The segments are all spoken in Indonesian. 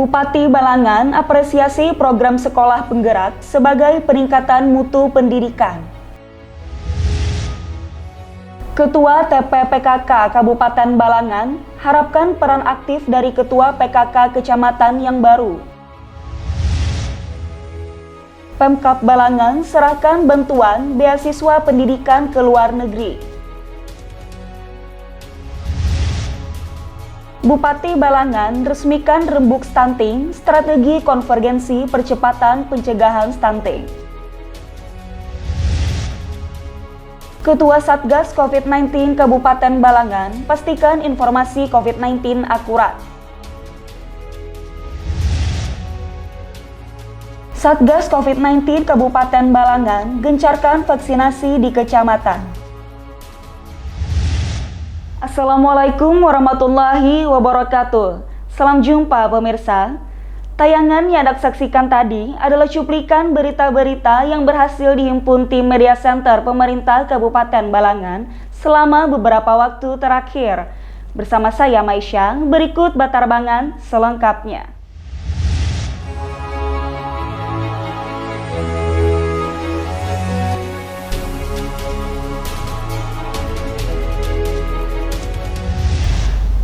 Bupati Balangan apresiasi program sekolah penggerak sebagai peningkatan mutu pendidikan. Ketua TPPKK Kabupaten Balangan harapkan peran aktif dari Ketua PKK Kecamatan yang baru. Pemkab Balangan serahkan bantuan beasiswa pendidikan ke luar negeri. Bupati Balangan resmikan rembuk stunting, strategi konvergensi percepatan pencegahan stunting. Ketua Satgas COVID-19 Kabupaten Balangan pastikan informasi COVID-19 akurat. Satgas COVID-19 Kabupaten Balangan gencarkan vaksinasi di kecamatan. Assalamualaikum warahmatullahi wabarakatuh. Salam jumpa pemirsa. Tayangan yang Anda saksikan tadi adalah cuplikan berita-berita yang berhasil dihimpun tim Media Center Pemerintah Kabupaten Balangan selama beberapa waktu terakhir. Bersama saya Maisha, berikut batarbangan selengkapnya.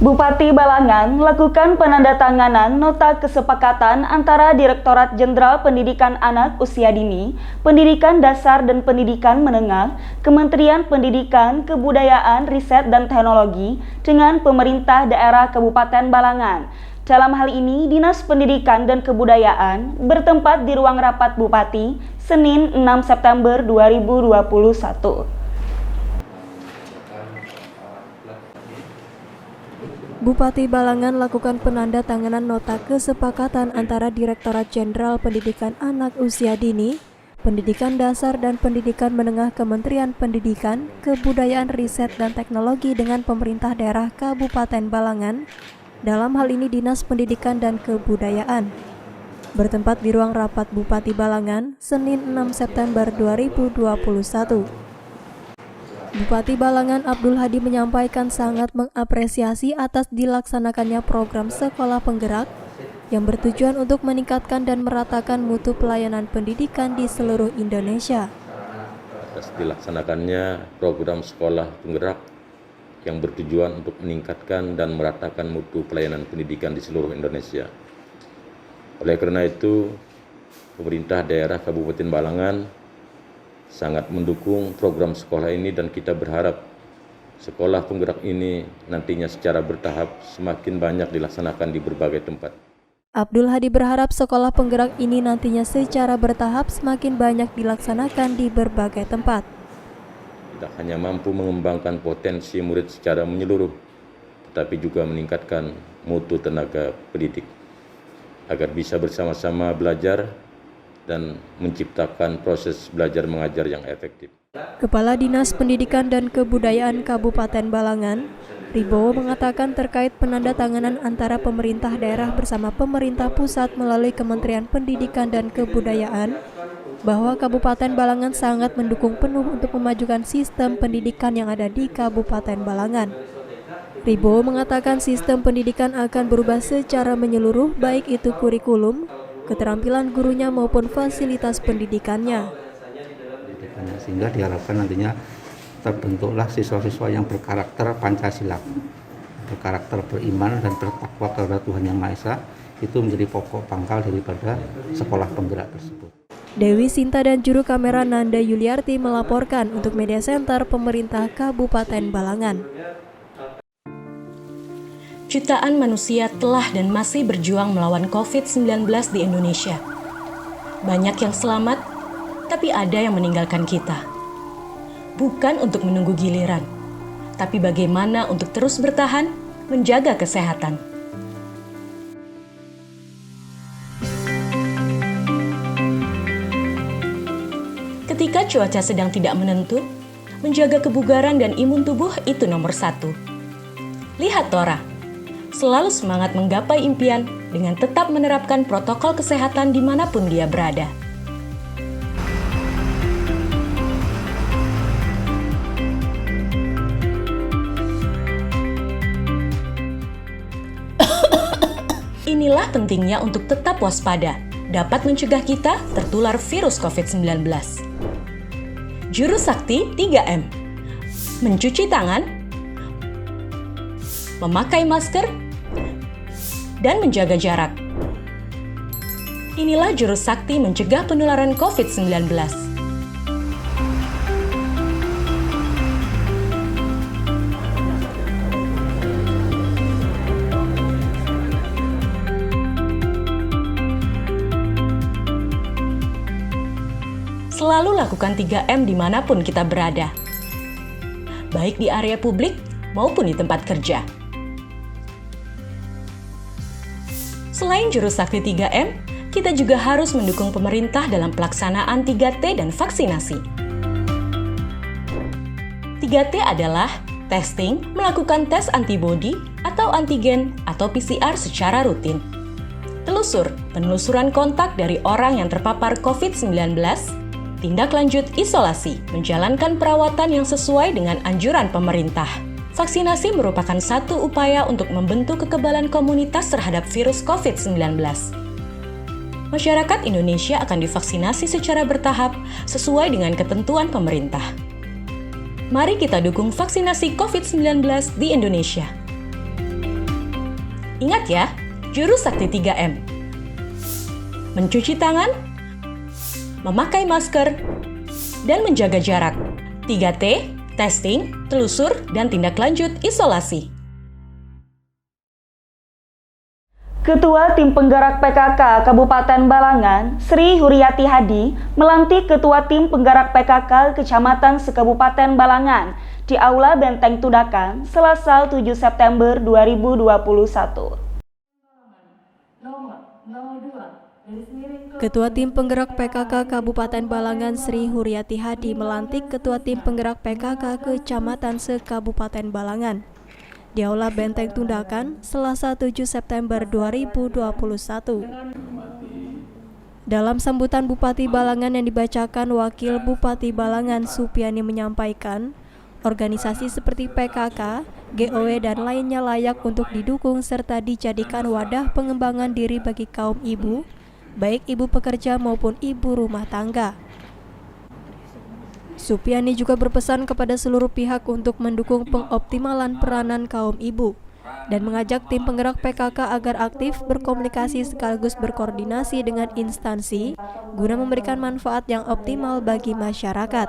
Bupati Balangan melakukan penandatanganan nota kesepakatan antara Direktorat Jenderal Pendidikan Anak Usia Dini, Pendidikan Dasar dan Pendidikan Menengah, Kementerian Pendidikan, Kebudayaan, Riset dan Teknologi dengan pemerintah daerah Kabupaten Balangan. Dalam hal ini, Dinas Pendidikan dan Kebudayaan bertempat di ruang rapat Bupati, Senin 6 September 2021. Bupati Balangan lakukan penandatanganan nota kesepakatan antara Direktorat Jenderal Pendidikan Anak Usia Dini, Pendidikan Dasar dan Pendidikan Menengah Kementerian Pendidikan, Kebudayaan, Riset dan Teknologi dengan pemerintah daerah Kabupaten Balangan, dalam hal ini Dinas Pendidikan dan Kebudayaan. Bertempat di ruang rapat Bupati Balangan, Senin 6 September 2021. Bupati Balangan Abdul Hadi menyampaikan sangat mengapresiasi atas dilaksanakannya program sekolah penggerak yang bertujuan untuk meningkatkan dan meratakan mutu pelayanan pendidikan di seluruh Indonesia. Atas dilaksanakannya program sekolah penggerak yang bertujuan untuk meningkatkan dan meratakan mutu pelayanan pendidikan di seluruh Indonesia. Oleh karena itu, pemerintah daerah Kabupaten Balangan sangat mendukung program sekolah ini dan kita berharap sekolah penggerak ini nantinya secara bertahap semakin banyak dilaksanakan di berbagai tempat. Abdul Hadi berharap sekolah penggerak ini nantinya secara bertahap semakin banyak dilaksanakan di berbagai tempat. Tidak hanya mampu mengembangkan potensi murid secara menyeluruh, tetapi juga meningkatkan mutu tenaga pendidik agar bisa bersama-sama belajar dan menciptakan proses belajar mengajar yang efektif. Kepala Dinas Pendidikan dan Kebudayaan Kabupaten Balangan, Ribowo mengatakan terkait penandatanganan antara pemerintah daerah bersama pemerintah pusat melalui Kementerian Pendidikan dan Kebudayaan, bahwa Kabupaten Balangan sangat mendukung penuh untuk memajukan sistem pendidikan yang ada di Kabupaten Balangan. Ribowo mengatakan sistem pendidikan akan berubah secara menyeluruh, baik itu kurikulum, keterampilan gurunya maupun fasilitas pendidikannya. Sehingga diharapkan nantinya terbentuklah siswa-siswa yang berkarakter Pancasila, berkarakter beriman dan bertakwa kepada Tuhan Yang Maha Esa. Itu menjadi pokok pangkal daripada sekolah penggerak tersebut. Dewi Sinta dan juru kamera Nanda Yuliarti melaporkan untuk Media Center Pemerintah Kabupaten Balangan. Jutaan manusia telah dan masih berjuang melawan COVID-19 di Indonesia. Banyak yang selamat, tapi ada yang meninggalkan kita. Bukan untuk menunggu giliran, tapi bagaimana untuk terus bertahan, menjaga kesehatan. Ketika cuaca sedang tidak menentu, menjaga kebugaran dan imun tubuh itu nomor 1. Lihat Tora, selalu semangat menggapai impian dengan tetap menerapkan protokol kesehatan dimanapun dia berada. Inilah pentingnya untuk tetap waspada, dapat mencegah kita tertular virus COVID-19. Jurus sakti 3M. Mencuci tangan, memakai masker, dan menjaga jarak. Inilah jurus sakti mencegah penularan COVID-19. Selalu lakukan 3M dimanapun kita berada, baik di area publik maupun di tempat kerja. Selain jurus sakti 3M, kita juga harus mendukung pemerintah dalam pelaksanaan 3T dan vaksinasi. 3T adalah testing, melakukan tes antibodi atau antigen atau PCR secara rutin. Telusur, penelusuran kontak dari orang yang terpapar COVID-19, tindak lanjut isolasi, menjalankan perawatan yang sesuai dengan anjuran pemerintah. Vaksinasi merupakan satu upaya untuk membentuk kekebalan komunitas terhadap virus COVID-19. Masyarakat Indonesia akan divaksinasi secara bertahap sesuai dengan ketentuan pemerintah. Mari kita dukung vaksinasi COVID-19 di Indonesia. Ingat ya, jurus sakti 3M. Mencuci tangan, memakai masker, dan menjaga jarak. 3T, testing, telusur, dan tindak lanjut isolasi. Ketua Tim Penggerak PKK Kabupaten Balangan, Sri Huryati Hadi, melantik Ketua Tim Penggerak PKK Kecamatan Sekabupaten Balangan di Aula Benteng Tudakan, Selasa 7 September 2021. Ketua Tim Penggerak PKK Kabupaten Balangan Sri Huryati Hadi melantik Ketua Tim Penggerak PKK Kecamatan Sekabupaten Balangan di Aula Benteng Tudakan, Selasa 7 September 2021. Dalam sambutan Bupati Balangan yang dibacakan Wakil Bupati Balangan Supiani menyampaikan, organisasi seperti PKK, GOW dan lainnya layak untuk didukung serta dijadikan wadah pengembangan diri bagi kaum ibu, baik ibu pekerja maupun ibu rumah tangga. Supiani juga berpesan kepada seluruh pihak untuk mendukung pengoptimalan peranan kaum ibu dan mengajak tim penggerak PKK agar aktif berkomunikasi sekaligus berkoordinasi dengan instansi guna memberikan manfaat yang optimal bagi masyarakat.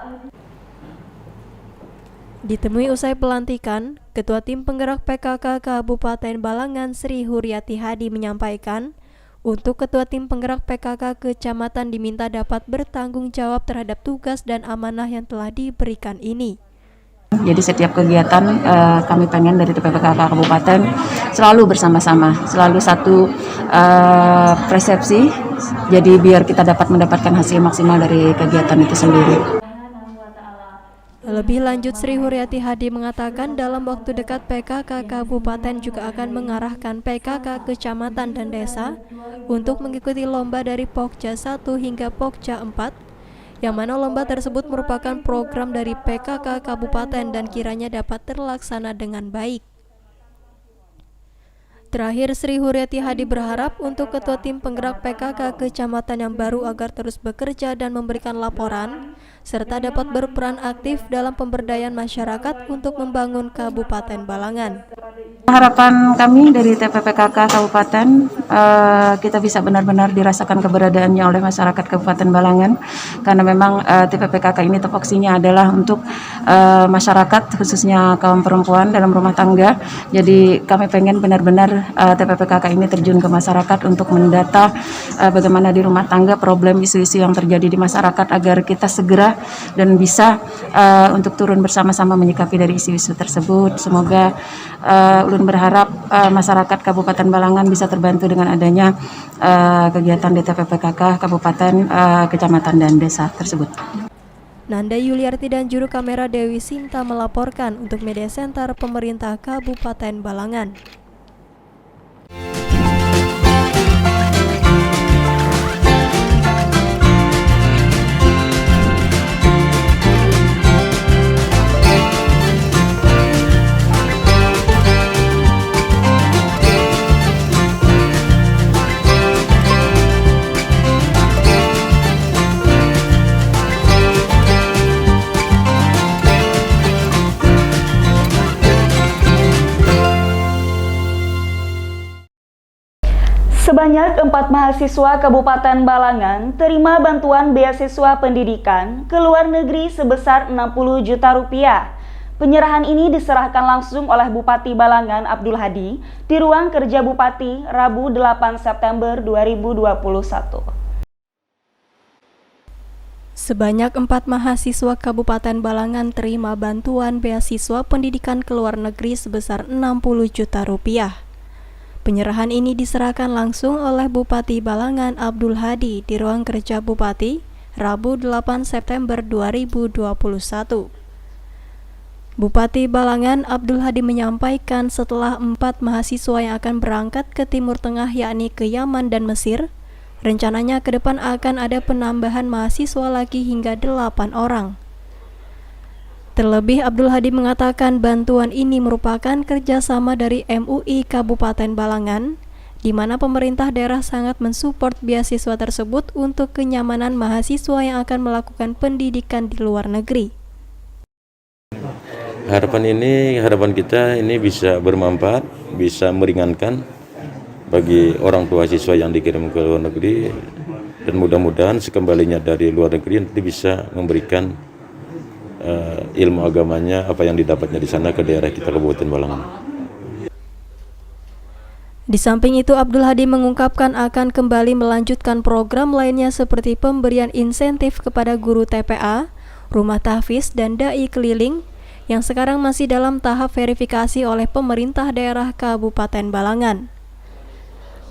Ditemui usai pelantikan, Ketua Tim Penggerak PKK Kabupaten Balangan Sri Huryati Hadi menyampaikan, untuk Ketua Tim Penggerak PKK Kecamatan diminta dapat bertanggung jawab terhadap tugas dan amanah yang telah diberikan ini. Jadi setiap kegiatan kami pengen dari TPPKK Kabupaten selalu bersama-sama, selalu satu persepsi, jadi biar kita dapat mendapatkan hasil maksimal dari kegiatan itu sendiri. Lebih lanjut, Sri Huryati Hadi mengatakan dalam waktu dekat PKK Kabupaten juga akan mengarahkan PKK Kecamatan dan Desa untuk mengikuti lomba dari Pokja 1 hingga Pokja 4, yang mana lomba tersebut merupakan program dari PKK Kabupaten dan kiranya dapat terlaksana dengan baik. Terakhir, Sri Huryati Hadi berharap untuk Ketua Tim Penggerak PKK Kecamatan yang baru agar terus bekerja dan memberikan laporan, serta dapat berperan aktif dalam pemberdayaan masyarakat untuk membangun Kabupaten Balangan. Harapan kami dari TPPKK Kabupaten, kita bisa benar-benar dirasakan keberadaannya oleh masyarakat Kabupaten Balangan, karena memang TPPKK ini tupoksinya adalah untuk masyarakat, khususnya kaum perempuan dalam rumah tangga. Jadi kami pengen benar-benar TPPKK ini terjun ke masyarakat untuk mendata bagaimana di rumah tangga problem isu-isu yang terjadi di masyarakat, agar kita segera dan bisa untuk turun bersama-sama menyikapi dari isu-isu tersebut. Semoga ulun berharap masyarakat Kabupaten Balangan bisa terbantu dengan adanya kegiatan di TPPKK Kabupaten, Kecamatan dan Desa tersebut. Nanda Yuliarti dan juru kamera Dewi Sinta melaporkan untuk Media Center Pemerintah Kabupaten Balangan. Sebanyak 4 mahasiswa Kabupaten Balangan terima bantuan beasiswa pendidikan ke luar negeri sebesar 60 juta rupiah. Penyerahan ini diserahkan langsung oleh Bupati Balangan Abdul Hadi di ruang kerja Bupati Rabu 8 September 2021. Sebanyak 4 mahasiswa Kabupaten Balangan terima bantuan beasiswa pendidikan ke luar negeri sebesar 60 juta rupiah. Penyerahan ini diserahkan langsung oleh Bupati Balangan Abdul Hadi di ruang kerja Bupati Rabu 8 September 2021. Bupati Balangan Abdul Hadi menyampaikan setelah 4 mahasiswa yang akan berangkat ke Timur Tengah yakni ke Yaman dan Mesir, rencananya ke depan akan ada penambahan mahasiswa lagi hingga 8 orang. Terlebih, Abdul Hadi mengatakan bantuan ini merupakan kerjasama dari MUI Kabupaten Balangan, di mana pemerintah daerah sangat mensupport beasiswa tersebut untuk kenyamanan mahasiswa yang akan melakukan pendidikan di luar negeri. Harapan kita ini bisa bermanfaat, bisa meringankan bagi orang tua siswa yang dikirim ke luar negeri, dan mudah-mudahan sekembalinya dari luar negeri nanti bisa memberikan ilmu agamanya apa yang didapatnya di sana ke daerah kita Kabupaten Balangan. Di samping itu, Abdul Hadi mengungkapkan akan kembali melanjutkan program lainnya seperti pemberian insentif kepada guru TPA, rumah tahfiz, dan dai keliling yang sekarang masih dalam tahap verifikasi oleh pemerintah daerah Kabupaten Balangan.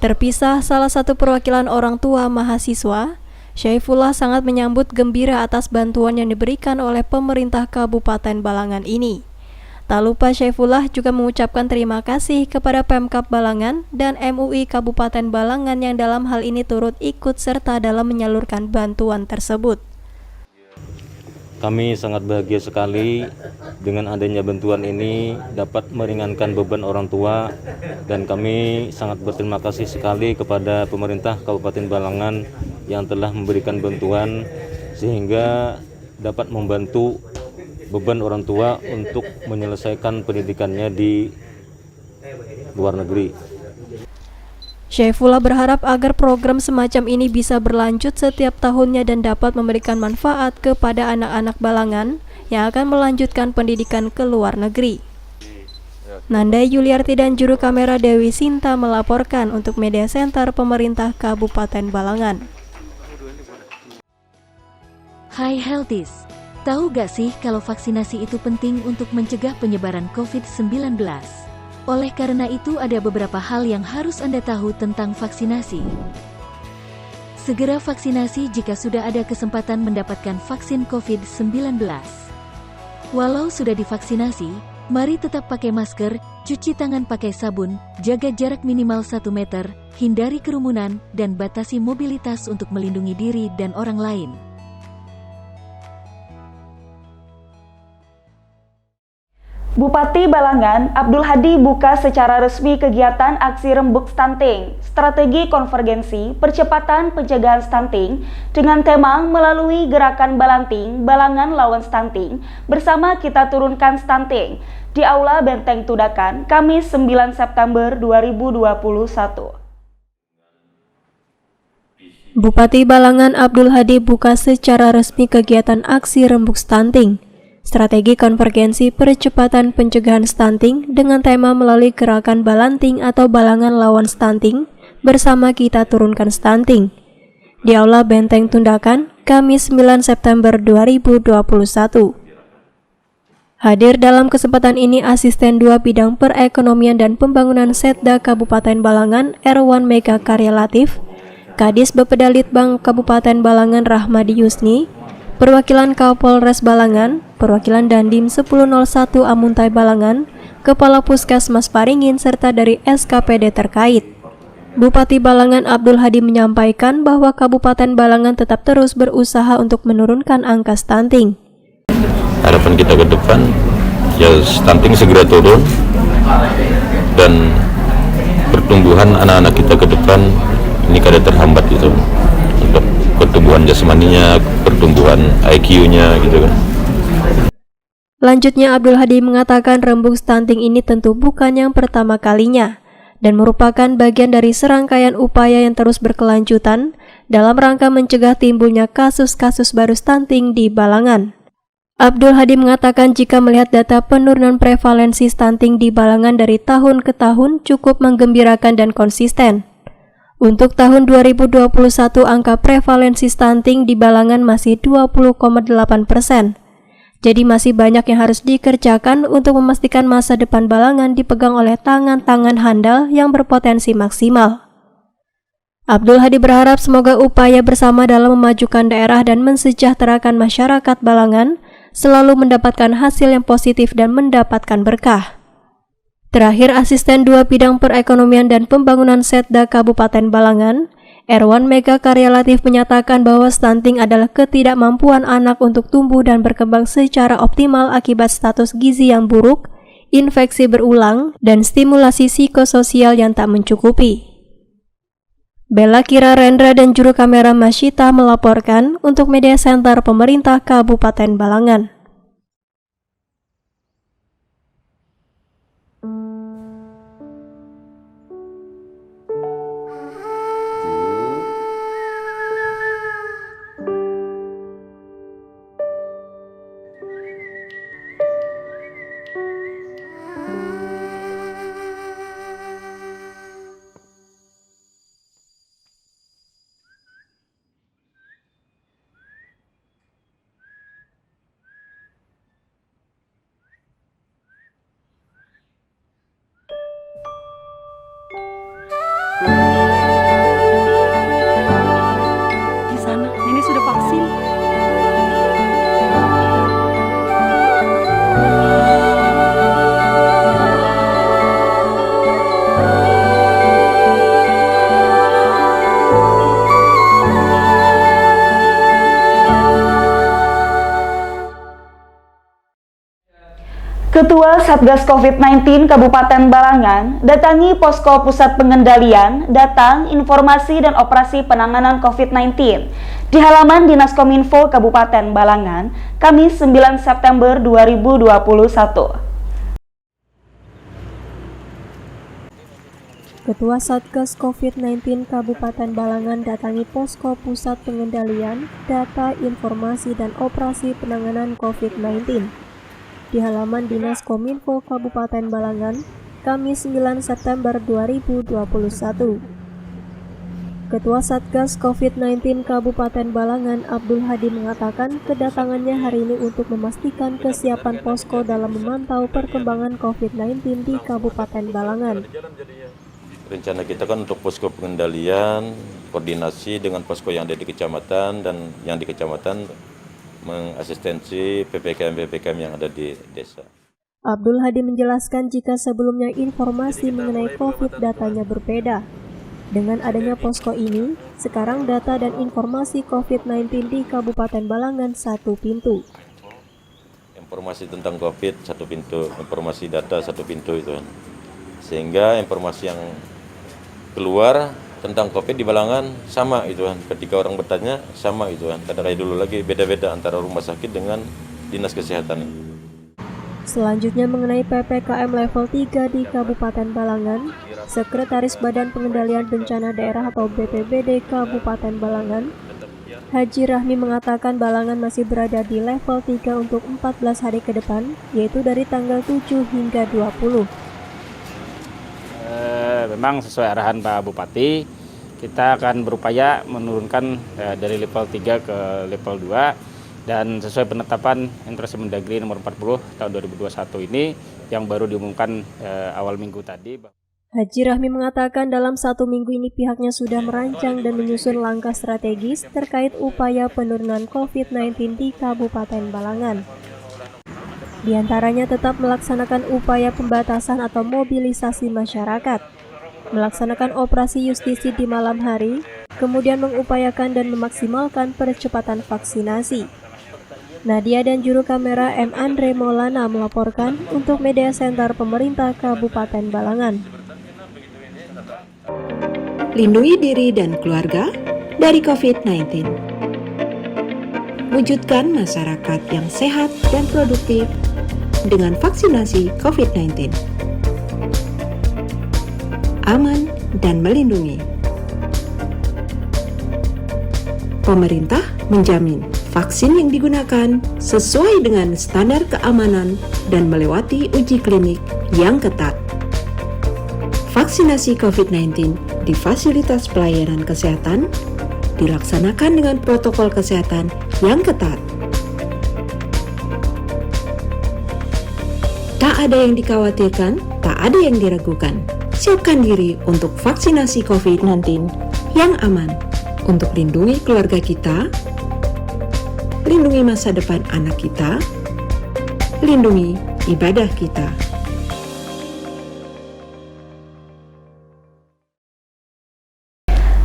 Terpisah salah satu perwakilan orang tua mahasiswa, Syaifullah sangat menyambut gembira atas bantuan yang diberikan oleh pemerintah Kabupaten Balangan ini. Tak lupa Syaifullah juga mengucapkan terima kasih kepada Pemkab Balangan dan MUI Kabupaten Balangan yang dalam hal ini turut ikut serta dalam menyalurkan bantuan tersebut. Kami sangat bahagia sekali dengan adanya bantuan ini dapat meringankan beban orang tua, dan kami sangat berterima kasih sekali kepada pemerintah Kabupaten Balangan yang telah memberikan bantuan sehingga dapat membantu beban orang tua untuk menyelesaikan pendidikannya di luar negeri. Syaifullah berharap agar program semacam ini bisa berlanjut setiap tahunnya dan dapat memberikan manfaat kepada anak-anak Balangan yang akan melanjutkan pendidikan ke luar negeri. Nanda Yuliarti dan juru kamera Dewi Sinta melaporkan untuk Media Center Pemerintah Kabupaten Balangan. Hai Healthies, tahu gak sih kalau vaksinasi itu penting untuk mencegah penyebaran COVID-19? Oleh karena itu ada beberapa hal yang harus Anda tahu tentang vaksinasi. Segera vaksinasi jika sudah ada kesempatan mendapatkan vaksin COVID-19. Walau sudah divaksinasi, mari tetap pakai masker, cuci tangan pakai sabun, jaga jarak minimal 1 meter, hindari kerumunan, dan batasi mobilitas untuk melindungi diri dan orang lain. Bupati Balangan Abdul Hadi buka secara resmi kegiatan aksi rembuk stunting, strategi konvergensi percepatan pencegahan stunting dengan tema melalui gerakan Balanting, Balangan lawan stunting, bersama kita turunkan stunting di Aula Benteng Tudakan, Kamis 9 September 2021. Bupati Balangan Abdul Hadi buka secara resmi kegiatan aksi rembuk stunting, strategi konvergensi percepatan pencegahan stunting dengan tema melalui gerakan Balanting atau Balangan lawan stunting, bersama kita turunkan stunting di Aula Benteng Tundakan, Kamis 9 September 2021. Hadir dalam kesempatan ini Asisten 2 Bidang Perekonomian dan Pembangunan Setda Kabupaten Balangan Erwan Mega Karyalatif, Kadis Bapedalitbang Kabupaten Balangan Rahmadi Yusni, perwakilan Kapolres Balangan, perwakilan Dandim 1001 Amuntai Balangan, Kepala Puskesmas Paringin, serta dari SKPD terkait. Bupati Balangan Abdul Hadi menyampaikan bahwa Kabupaten Balangan tetap terus berusaha untuk menurunkan angka stunting. Harapan kita ke depan, ya stunting segera turun, dan pertumbuhan anak-anak kita ke depan ini kada terhambat gitu, untuk pertumbuhan jasmaninya, pertumbuhan IQ-nya gitu kan. Lanjutnya Abdul Hadi mengatakan rembuk stunting ini tentu bukan yang pertama kalinya, dan merupakan bagian dari serangkaian upaya yang terus berkelanjutan dalam rangka mencegah timbulnya kasus-kasus baru stunting di Balangan. Abdul Hadi mengatakan jika melihat data penurunan prevalensi stunting di Balangan dari tahun ke tahun cukup menggembirakan dan konsisten. Untuk tahun 2021, angka prevalensi stunting di Balangan masih 20,8%. Jadi masih banyak yang harus dikerjakan untuk memastikan masa depan Balangan dipegang oleh tangan-tangan handal yang berpotensi maksimal. Abdul Hadi berharap semoga upaya bersama dalam memajukan daerah dan mensejahterakan masyarakat Balangan selalu mendapatkan hasil yang positif dan mendapatkan berkah. Terakhir, Asisten 2 Bidang Perekonomian dan Pembangunan Setda Kabupaten Balangan, Erwan Mega Karyalatif menyatakan bahwa stunting adalah ketidakmampuan anak untuk tumbuh dan berkembang secara optimal akibat status gizi yang buruk, infeksi berulang, dan stimulasi psikososial yang tak mencukupi. Bella Kira Rendra dan juru kamera Masyita melaporkan untuk Media Center Pemerintah Kabupaten Balangan. Di sana, Nenek sudah vaksin. Ketua Satgas COVID-19 Kabupaten Balangan datangi posko pusat pengendalian, datang, informasi dan operasi penanganan COVID-19 di halaman Dinas Kominfo Kabupaten Balangan, Kamis 9 September 2021. Ketua Satgas COVID-19 Kabupaten Balangan datangi posko pusat pengendalian, data, informasi dan operasi penanganan COVID-19 di halaman Dinas Kominfo Kabupaten Balangan, Kamis 9 September 2021. Ketua Satgas COVID-19 Kabupaten Balangan, Abdul Hadi mengatakan kedatangannya hari ini untuk memastikan kesiapan posko dalam memantau perkembangan COVID-19 di Kabupaten Balangan. Rencana kita kan untuk posko pengendalian, koordinasi dengan posko yang ada di kecamatan dan yang di kecamatan mengasistensi PPKM yang ada di desa. Abdul Hadi menjelaskan jika sebelumnya informasi mengenai COVID datanya berbeda. Dengan adanya posko ini, sekarang data dan informasi COVID-19 di Kabupaten Balangan satu pintu. Informasi tentang COVID satu pintu, informasi data satu pintu itu kan. Sehingga informasi yang keluar tentang COVID di Balangan sama itu kan. Ketika orang bertanya sama itu kan. Kadang dulu lagi beda-beda antara rumah sakit dengan dinas kesehatan. Selanjutnya mengenai PPKM level 3 di Kabupaten Balangan, Sekretaris Badan Pengendalian Bencana Daerah atau BPBD Kabupaten Balangan, Haji Rahmi mengatakan Balangan masih berada di level 3 untuk 14 hari ke depan, yaitu dari tanggal 7 hingga 20. Memang sesuai arahan Pak Bupati, kita akan berupaya menurunkan dari level 3 ke level 2 dan sesuai penetapan Instruksi Mendagri nomor 40 tahun 2021 ini yang baru diumumkan awal minggu tadi. Haji Rahmi mengatakan dalam 1 minggu ini pihaknya sudah merancang dan menyusun langkah strategis terkait upaya penurunan COVID-19 di Kabupaten Balangan. Di antaranya tetap melaksanakan upaya pembatasan atau mobilisasi masyarakat, melaksanakan operasi justisi di malam hari, kemudian mengupayakan dan memaksimalkan percepatan vaksinasi. Nadia dan juru kamera M. Andre Maulana melaporkan untuk Media Center Pemerintah Kabupaten Balangan. Lindungi diri dan keluarga dari COVID-19. Wujudkan masyarakat yang sehat dan produktif dengan vaksinasi COVID-19. aman, dan melindungi. Pemerintah menjamin vaksin yang digunakan sesuai dengan standar keamanan dan melewati uji klinik yang ketat. Vaksinasi COVID-19 di fasilitas pelayanan kesehatan dilaksanakan dengan protokol kesehatan yang ketat. Tak ada yang dikhawatirkan, tak ada yang diragukan. Siapkan diri untuk vaksinasi COVID-19 yang aman untuk lindungi keluarga kita, lindungi masa depan anak kita, lindungi ibadah kita.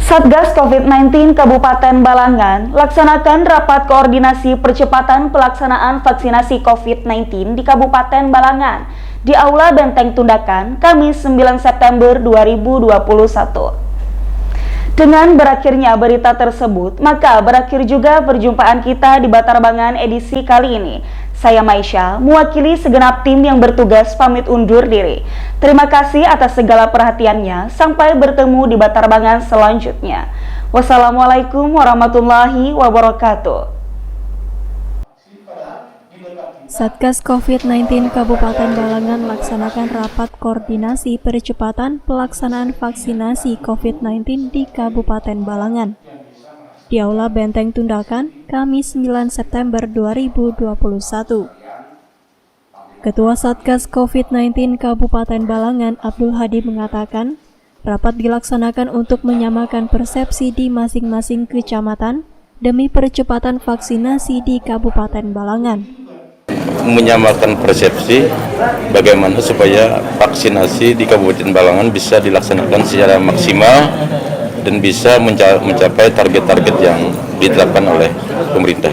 Satgas COVID-19 Kabupaten Balangan laksanakan rapat koordinasi percepatan pelaksanaan vaksinasi COVID-19 di Kabupaten Balangan di Aula Benteng Tundakan, Kamis 9 September 2021. Dengan berakhirnya berita tersebut, maka berakhir juga perjumpaan kita di Batarbangan edisi kali ini. Saya Maisha, mewakili segenap tim yang bertugas pamit undur diri. Terima kasih atas segala perhatiannya. Sampai bertemu di Batarbangan selanjutnya. Wassalamualaikum warahmatullahi wabarakatuh. Satgas COVID-19 Kabupaten Balangan laksanakan rapat koordinasi percepatan pelaksanaan vaksinasi COVID-19 di Kabupaten Balangan di Aula Benteng Tundakan, Kamis 9 September 2021. Ketua Satgas COVID-19 Kabupaten Balangan, Abdul Hadi, mengatakan, rapat dilaksanakan untuk menyamakan persepsi di masing-masing kecamatan demi percepatan vaksinasi di Kabupaten Balangan. Menyamakan persepsi bagaimana supaya vaksinasi di Kabupaten Balangan bisa dilaksanakan secara maksimal dan bisa mencapai target-target yang ditetapkan oleh pemerintah.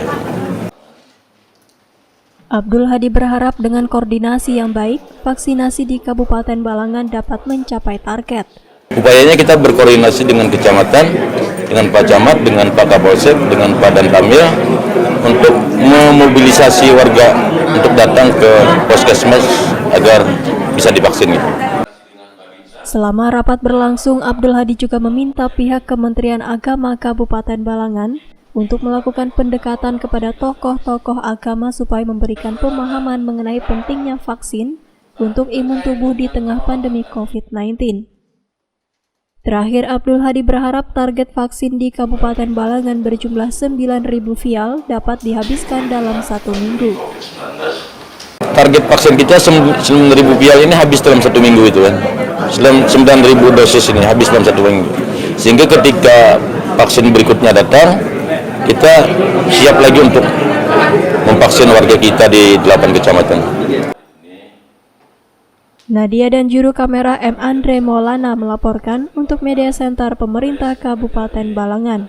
Abdul Hadi berharap dengan koordinasi yang baik, vaksinasi di Kabupaten Balangan dapat mencapai target. Upayanya kita berkoordinasi dengan kecamatan, dengan Pak Camat, dengan Pak Kapolsek, dengan Pak Danramil untuk memobilisasi warga untuk datang ke puskesmas agar bisa divaksin. Selama rapat berlangsung, Abdul Hadi juga meminta pihak Kementerian Agama Kabupaten Balangan untuk melakukan pendekatan kepada tokoh-tokoh agama supaya memberikan pemahaman mengenai pentingnya vaksin untuk imun tubuh di tengah pandemi COVID-19. Terakhir, Abdul Hadi berharap target vaksin di Kabupaten Balangan berjumlah 9.000 vial dapat dihabiskan dalam 1 minggu. Target vaksin kita 9.000 vial ini habis dalam 1 minggu itu kan. 9.000 dosis ini habis dalam 1 minggu. Sehingga ketika vaksin berikutnya datang, kita siap lagi untuk memvaksin warga kita di 8 kecamatan. Nadia dan juru kamera M. Andre Maulana melaporkan untuk Media Center Pemerintah Kabupaten Balangan.